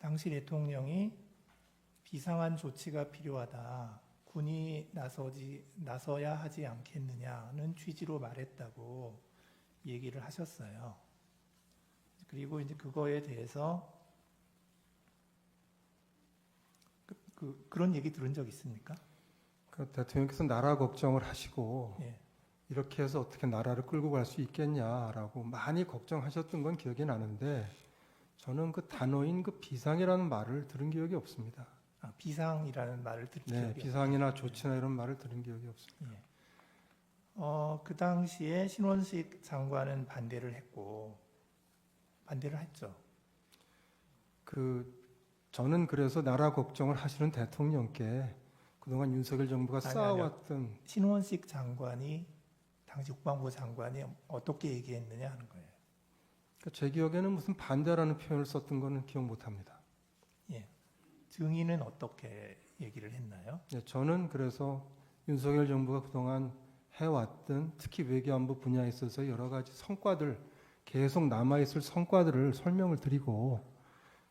당시 대통령이 비상한 조치가 필요하다. 군이 나서야 하지 않겠느냐는 취지로 말했다고 얘기를 하셨어요. 그리고 이제 그거에 대해서 그런 얘기 들은 적 있습니까? 그 대통령께서 나라 걱정을 하시고 예. 이렇게 해서 어떻게 나라를 끌고 갈 수 있겠냐라고 많이 걱정하셨던 건 기억이 나는데 저는 그 단어인 그 비상이라는 말을 들은 기억이 없습니다. 비상이라는 말을 들은 네, 기억이 비상이나 조치나 이런 말을 들은 기억이 없습니다. 예. 그 당시에 신원식 장관은 반대를 했고, 반대를 했죠. 저는 그래서 나라 걱정을 하시는 대통령께 그동안 윤석열 정부가 아니요. 쌓아왔던 신원식 장관이, 당시 국방부 장관이 어떻게 얘기했느냐 하는 거예요. 제 기억에는 무슨 반대라는 표현을 썼던 거는 기억 못합니다. 예. 증인은 어떻게 얘기를 했나요? 네, 저는 그래서 윤석열 정부가 그동안 해왔던 특히 외교안보 분야에 있어서 여러 가지 성과들, 계속 남아있을 성과들을 설명을 드리고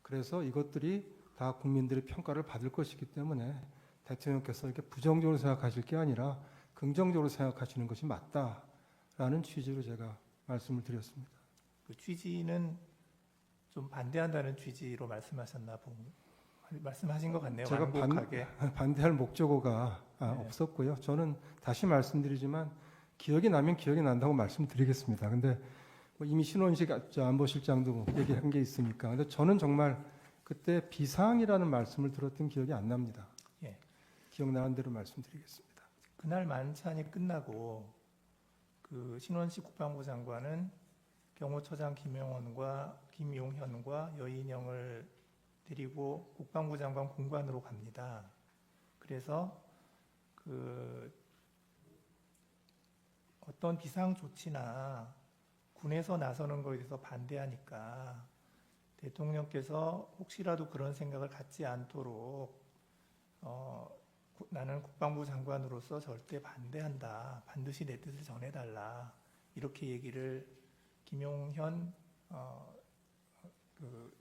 그래서 이것들이 다 국민들의 평가를 받을 것이기 때문에 대통령께서 이렇게 부정적으로 생각하실 게 아니라 긍정적으로 생각하시는 것이 맞다라는 취지로 제가 말씀을 드렸습니다. 그 취지는 좀 반대한다는 취지로 말씀하신 것 같네요. 제가 완곡하게. 반대할 목적어가 네. 없었고요. 저는 다시 말씀드리지만 기억이 나면 기억이 난다고 말씀드리겠습니다. 근데 뭐 이미 신원식 안보실장도 뭐 얘기한 게 있으니까. 근데 저는 정말 그때 비상이라는 말씀을 들었던 기억이 안 납니다. 예. 기억나는 대로 말씀드리겠습니다. 그날 만찬이 끝나고 그 신원식 국방부 장관은 경호처장 김용현과 여인영을 데리고 국방부 장관 공관으로 갑니다. 그래서 어떤 비상 조치나 군에서 나서는 것에 대해서 반대하니까 대통령께서 혹시라도 그런 생각을 갖지 않도록 나는 국방부 장관으로서 절대 반대한다. 반드시 내 뜻을 전해달라. 이렇게 얘기를 김용현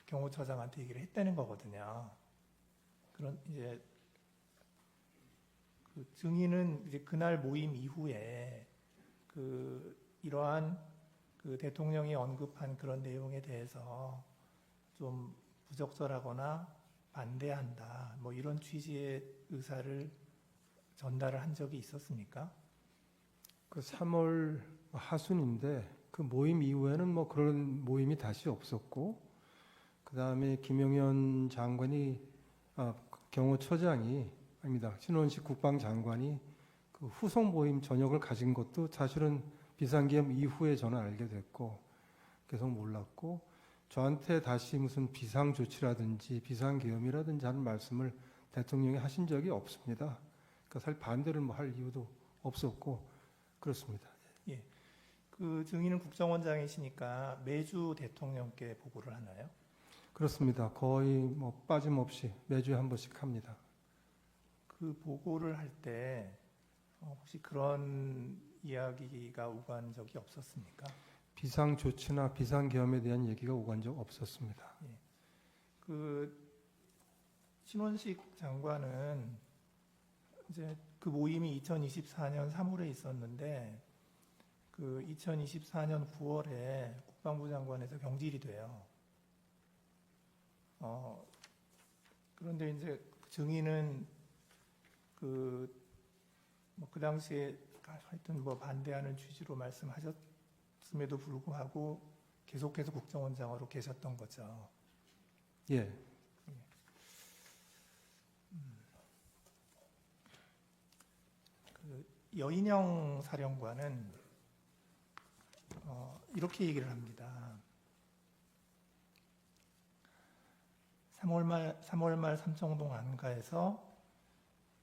경호처장한테 얘기를 했다는 거거든요. 그런 이제 그 증인은 이제 그날 모임 이후에 이러한 대통령이 언급한 그런 내용에 대해서 좀 부적절하거나 반대한다. 뭐 이런 취지의 의사를 전달을 한 적이 있었습니까? 그 3월 하순인데 그 모임 이후에는 뭐 그런 모임이 다시 없었고 그 다음에 김용현 장관이 경호처장이 아닙니다. 신원식 국방장관이 그 후속 모임 저녁을 가진 것도 사실은 비상계엄 이후에 저는 알게 됐고 계속 몰랐고 저한테 다시 무슨 비상조치라든지 비상계엄이라든지 하는 말씀을 대통령이 하신 적이 없습니다. 그러니까 사실 반대를 뭐 할 이유도 없었고 그렇습니다. 예. 그 증인은 국정원장이시니까 매주 대통령께 보고를 하나요? 그렇습니다. 거의 뭐 빠짐없이 매주에 한 번씩 합니다. 그 보고를 할 때 혹시 그런 이야기가 오간 적이 없었습니까? 비상조치나 비상계엄에 대한 얘기가 오간 적 없었습니다. 예. 그 신원식 장관은 이제 그 모임이 2024년 3월에 있었는데 그 2024년 9월에 국방부 장관에서 경질이 돼요. 그런데 이제 증인은 그 당시에 하여튼 뭐 반대하는 취지로 말씀하셨음에도 불구하고 계속해서 국정원장으로 계셨던 거죠. 예. 여인영 사령관은 이렇게 얘기를 합니다. 3월 말 삼청동 안가에서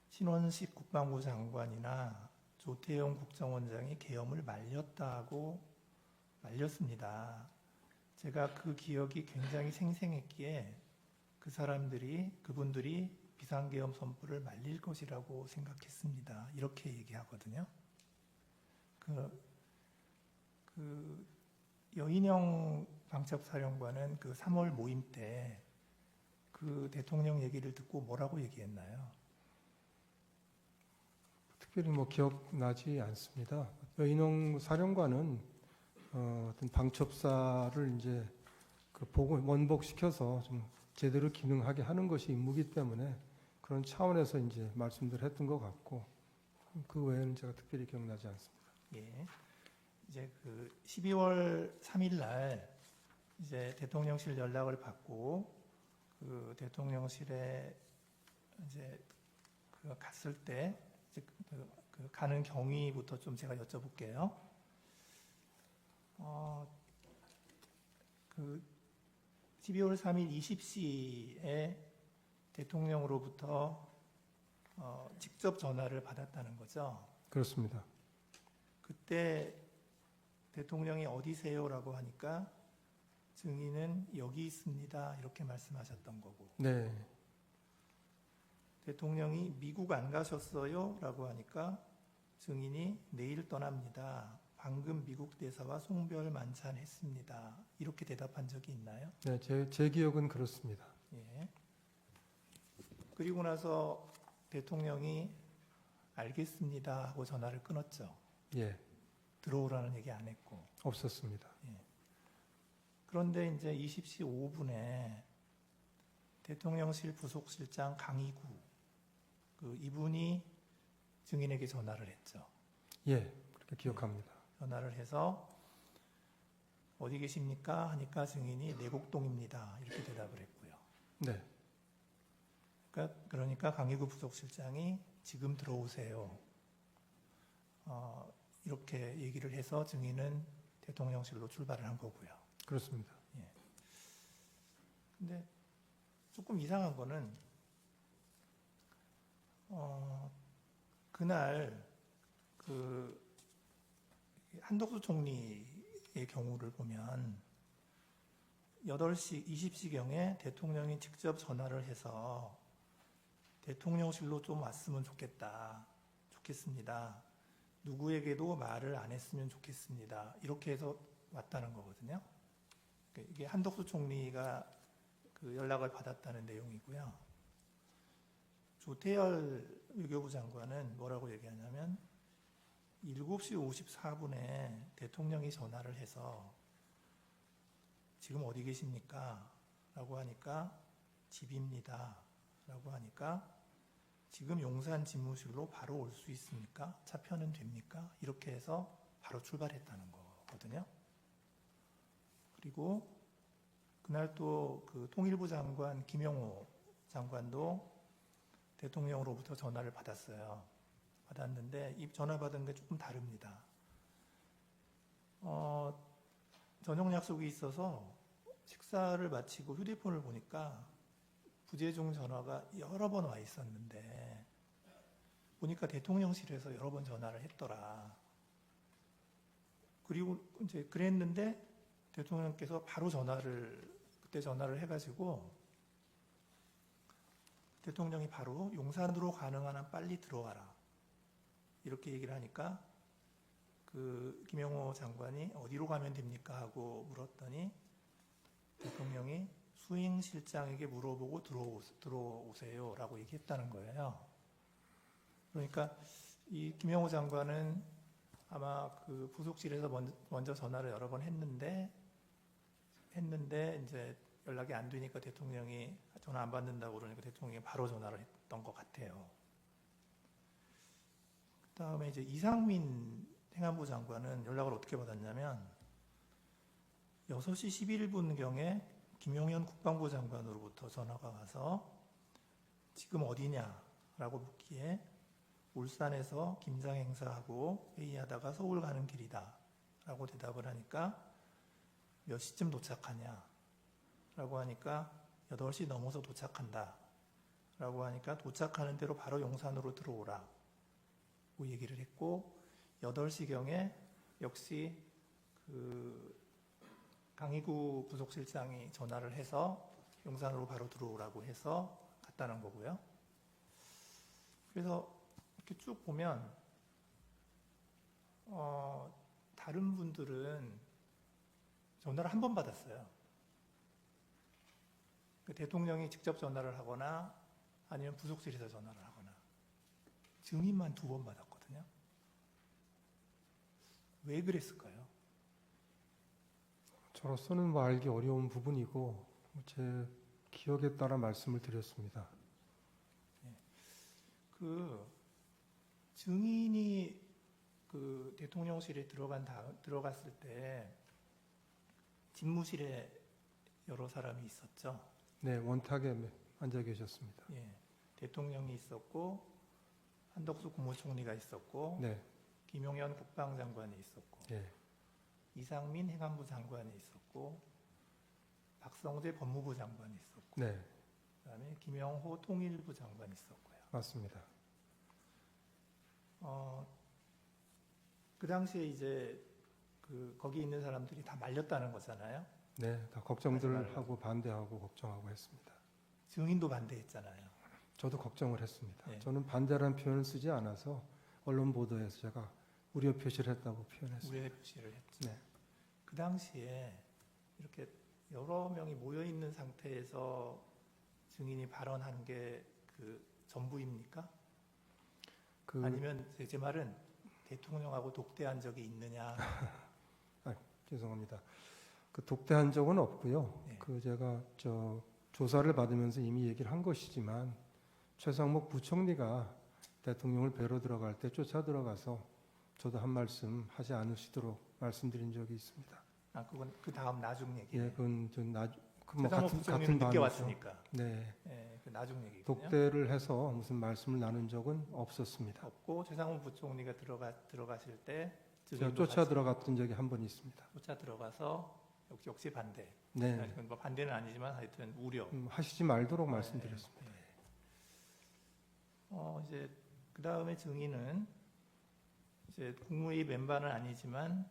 신원식 국방부 장관이나 조태용 국정원장이 계엄을 말렸습니다. 제가 그 기억이 굉장히 생생했기에 그분들이 비상계엄 선포를 말릴 것이라고 생각했습니다. 이렇게 얘기하거든요. 여인영 방첩사령관은 그 3월 모임 때 그 대통령 얘기를 듣고 뭐라고 얘기했나요? 특별히 뭐 기억나지 않습니다. 여인홍 사령관은 어떤 방첩사를 이제 그 원복시켜서 좀 제대로 기능하게 하는 것이 임무이기 때문에 그런 차원에서 이제 말씀들 했던 것 같고 그 외에는 제가 특별히 기억나지 않습니다. 예. 이제 그 12월 3일 날 이제 대통령실 연락을 받고 그 대통령실에 이제 그 갔을 때 이제 그 가는 경위부터 좀 제가 여쭤볼게요. 그 12월 3일 20시에 대통령으로부터 직접 전화를 받았다는 거죠. 그렇습니다. 그때 대통령이 어디세요라고 하니까 증인은 여기 있습니다 이렇게 말씀하셨던 거고, 네, 대통령이 미국 안 가셨어요? 라고 하니까 증인이 내일 떠납니다. 방금 미국 대사와 송별 만찬했습니다. 이렇게 대답한 적이 있나요? 네, 제 기억은 그렇습니다. 예. 그리고 나서 대통령이 알겠습니다 하고 전화를 끊었죠. 예, 들어오라는 얘기 안 했고. 없었습니다. 그런데 이제 20시 5분에 대통령실 부속실장 강희구 이분이 증인에게 전화를 했죠. 예, 그렇게 기억합니다. 전화를 해서 어디 계십니까? 하니까 증인이 내곡동입니다. 이렇게 대답을 했고요. 네, 그러니까 강희구 부속실장이 지금 들어오세요. 이렇게 얘기를 해서 증인은 대통령실로 출발을 한 거고요. 그렇습니다. 근데 조금 이상한 거는 그날 그 한덕수 총리의 경우를 보면 8시 20시경에 대통령이 직접 전화를 해서 대통령실로 좀 왔으면 좋겠습니다. 누구에게도 말을 안 했으면 좋겠습니다. 이렇게 해서 왔다는 거거든요. 이게 한덕수 총리가 그 연락을 받았다는 내용이고요. 조태열 외교부 장관은 뭐라고 얘기하냐면 7시 54분에 대통령이 전화를 해서 지금 어디 계십니까? 라고 하니까 집입니다. 라고 하니까 지금 용산 집무실로 바로 올 수 있습니까? 차표는 됩니까? 이렇게 해서 바로 출발했다는 거거든요. 그리고 그날 또 그 통일부 장관 김영호 장관도 대통령으로부터 전화를 받았는데 이 전화 받은 게 조금 다릅니다. 저녁 약속이 있어서 식사를 마치고 휴대폰을 보니까 부재중 전화가 여러 번 와 있었는데 보니까 대통령실에서 여러 번 전화를 했더라. 그리고 이제 그랬는데 대통령께서 바로 그때 전화를 해가지고 대통령이 바로 용산으로 가능한 한 빨리 들어와라. 이렇게 얘기를 하니까 그 김영호 장관이 어디로 가면 됩니까? 하고 물었더니 대통령이 수행실장에게 물어보고 들어오세요. 라고 얘기했다는 거예요. 그러니까 이 김영호 장관은 아마 그 부속실에서 먼저 전화를 여러 번 했는데 이제 연락이 안 되니까 대통령이 전화 안 받는다고 그러니까 대통령이 바로 전화를 했던 것 같아요. 그 다음에 이제 이상민 행안부 장관은 연락을 어떻게 받았냐면 6시 11분경에 김용현 국방부 장관으로부터 전화가 와서 지금 어디냐라고 묻기에 울산에서 김장 행사하고 회의하다가 서울 가는 길이다 라고 대답을 하니까 몇 시쯤 도착하냐 라고 하니까 8시 넘어서 도착한다 라고 하니까 도착하는 대로 바로 용산으로 들어오라 고 얘기를 했고 8시경에 역시 그 강희구 부속실장이 전화를 해서 용산으로 바로 들어오라고 해서 갔다는 거고요. 그래서 이렇게 쭉 보면 다른 분들은 전화를 한 번 받았어요. 그 대통령이 직접 전화를 하거나 아니면 부속실에서 전화를 하거나 증인만 2번 받았거든요. 왜 그랬을까요? 저로서는 뭐 알기 어려운 부분이고 제 기억에 따라 말씀을 드렸습니다. 그 증인이 그 대통령실에 들어갔을 때 집무실에 여러 사람이 있었죠. 네, 원탁에 앉아 계셨습니다. 예, 대통령이 있었고 한덕수 국무총리가 있었고 네, 김용현 국방장관이 있었고 예, 이상민 행안부 장관이 있었고 박성재 법무부 장관이 있었고 네, 그다음에 김영호 통일부 장관이 있었고요. 맞습니다. 그 당시에 이제 그 거기 있는 사람들이 다 말렸다는 거잖아요. 네, 다 걱정들 하고 반대하고 걱정하고 했습니다. 증인도 반대했잖아요. 저도 걱정을 했습니다. 네. 저는 반대라는 표현을 쓰지 않아서 언론 보도에서 제가 우려 표시를 했다고 표현했습니다. 우려의 표시를 했죠. 네. 그 당시에 이렇게 여러 명이 모여 있는 상태에서 증인이 발언한 게 그 전부입니까? 아니면 제 말은 대통령하고 독대한 적이 있느냐? 죄송합니다. 그 독대한 적은 없고요. 네. 그 제가 조사를 받으면서 이미 얘기를 한 것이지만 최상목 부총리가 대통령을 뵈러 들어갈 때 쫓아 들어가서 저도 한 말씀 하지 않으시도록 말씀드린 적이 있습니다. 그건 그 다음 나중 얘기예요. 예, 그건 최상목 부총리는 늦게 밤이죠. 왔으니까. 네, 그 나중 얘기거든요. 독대를 해서 무슨 말씀을 나눈 적은 없었습니다. 없고 최상목 부총리가 들어가실 때 제가 쫓아 들어갔던 적이 한 번 있습니다. 쫓아 들어가서 역시 반대. 네, 뭐 반대는 아니지만 하여튼 우려. 하시지 말도록 말씀드렸습니다. 이제 그 다음에 증인은 이제 국무회의 멤버는 아니지만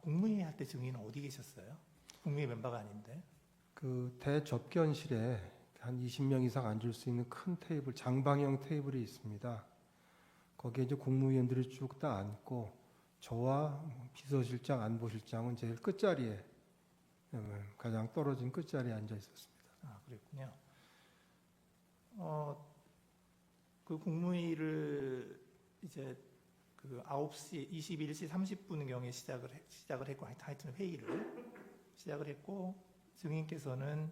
국무회의 할 때 증인은 어디 계셨어요? 국무회의 멤버가 아닌데. 그 대접견실에 한 20명 이상 앉을 수 있는 큰 테이블, 장방형 테이블이 있습니다. 거기에 이제 국무위원들이 쭉 다 앉고 저와 비서실장, 안보실장은 제일 끝자리에 가장 떨어진 끝자리에 앉아 있었습니다. 그랬군요. 그 국무회의를 이제 그 9시 21시 30분경에 시작을 했고 하여튼 회의를 시작을 했고 증인께서는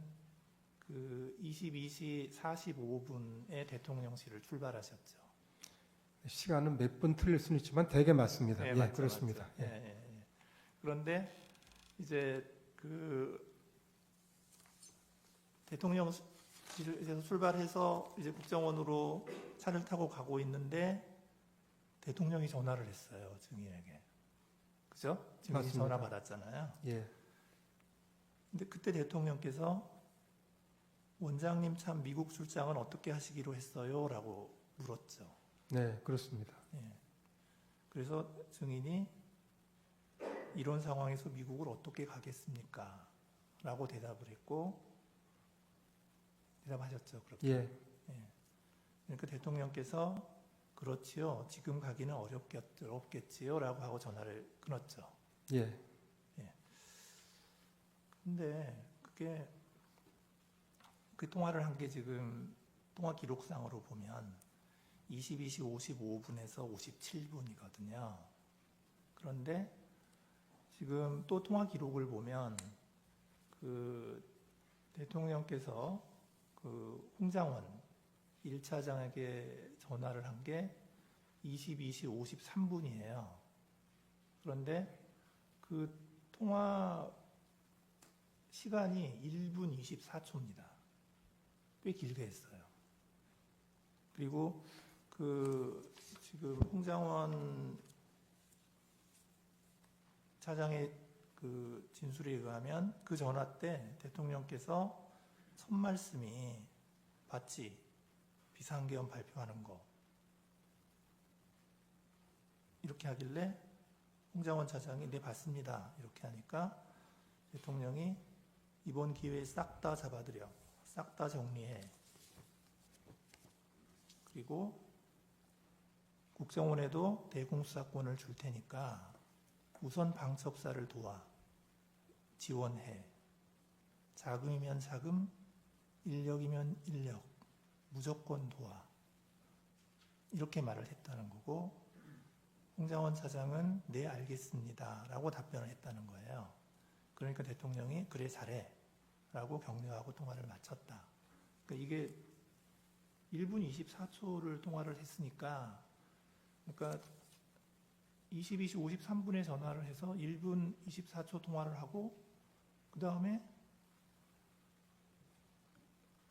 그 22시 45분에 대통령실을 출발하셨죠. 시간은 몇 분 틀릴 수는 있지만 대개 맞습니다. 네, 예, 맞죠, 그렇습니다. 맞죠. 예. 그런데 이제 그 대통령실에서 출발해서 이제 국정원으로 차를 타고 가고 있는데 대통령이 전화를 했어요, 증인에게. 그죠? 증인이 맞습니다. 전화 받았잖아요. 예, 근데 그때 대통령께서 원장님 참 미국 출장은 어떻게 하시기로 했어요? 라고 물었죠. 네, 그렇습니다. 그래서 증인이 이런 상황에서 미국을 어떻게 가겠습니까? 라고 대답을 했고 대답하셨죠. 그렇게. 예, 그러니까 대통령께서 그렇지요. 지금 가기는 어렵겠지요. 라고 하고 전화를 끊었죠. 예, 근데 그게 그 통화를 한 게 지금 통화 기록상으로 보면 22시 55분에서 57분이거든요. 그런데 지금 또 통화 기록을 보면 그 대통령께서 그 홍장원 1차장에게 전화를 한 게 22시 53분이에요. 그런데 그 통화 시간이 1분 24초입니다. 꽤 길게 했어요. 그리고 그 지금 홍장원 차장의 그 진술에 의하면 그 전화 때 대통령께서 첫 말씀이 봤지 비상계엄 발표하는 거 이렇게 하길래 홍장원 차장이 네 봤습니다 이렇게 하니까 대통령이 이번 기회에 싹 다 잡아들여 싹 다 정리해 그리고 국정원에도 대공수사권을 줄 테니까 우선 방첩사를 도와 지원해 자금이면 자금 인력이면 인력, 무조건 도와. 이렇게 말을 했다는 거고, 홍장원 차장은 네, 알겠습니다. 라고 답변을 했다는 거예요. 그러니까 대통령이 그래, 잘해. 라고 격려하고 통화를 마쳤다. 그러니까 이게 1분 24초를 통화를 했으니까, 그러니까 22시 53분에 전화를 해서 1분 24초 통화를 하고, 그 다음에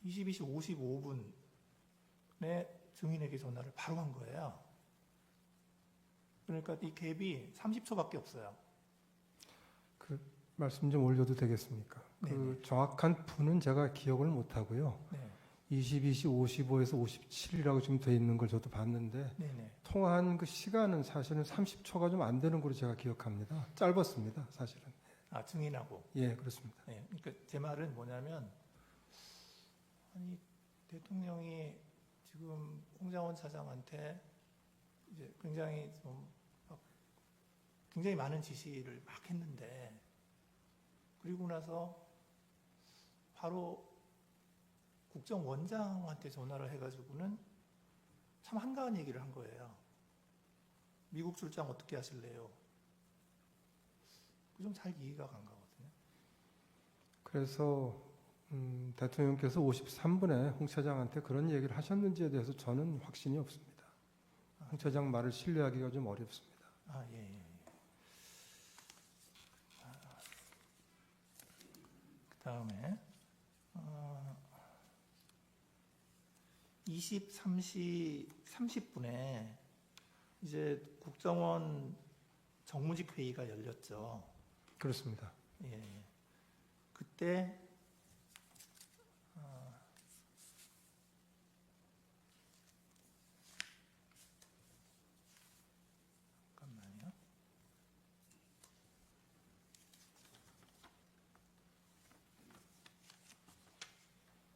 22시 55분에 증인에게 전화를 바로 한 거예요. 그러니까 이 갭이 30초밖에 없어요. 그 말씀 좀 올려도 되겠습니까? 그 네네. 정확한 분은 제가 기억을 못 하고요. 네, 22시 55에서 57이라고 지금 돼 있는 걸 저도 봤는데 네네. 통화한 그 시간은 사실은 30초가 좀 안 되는 걸로 제가 기억합니다. 짧았습니다, 사실은. 아, 증인하고. 예, 그렇습니다. 네, 그러니까 제 말은 뭐냐면, 아니, 대통령이 지금 홍장원 차장한테 이제 굉장히 굉장히 많은 지시를 막 했는데, 그리고 나서 바로 국정원장한테 전화를 해가지고는 참 한가한 얘기를 한 거예요. 미국 출장 어떻게 하실래요? 좀 잘 이해가 간 거거든요. 그래서 대통령께서 53분에 홍 차장한테 그런 얘기를 하셨는지에 대해서 저는 확신이 없습니다. 홍 차장 말을 신뢰하기가 좀 어렵습니다. 아, 예, 예. 그 다음에 23시 30분에 이제 국정원 정무직 회의가 열렸죠. 그렇습니다. 예. 그때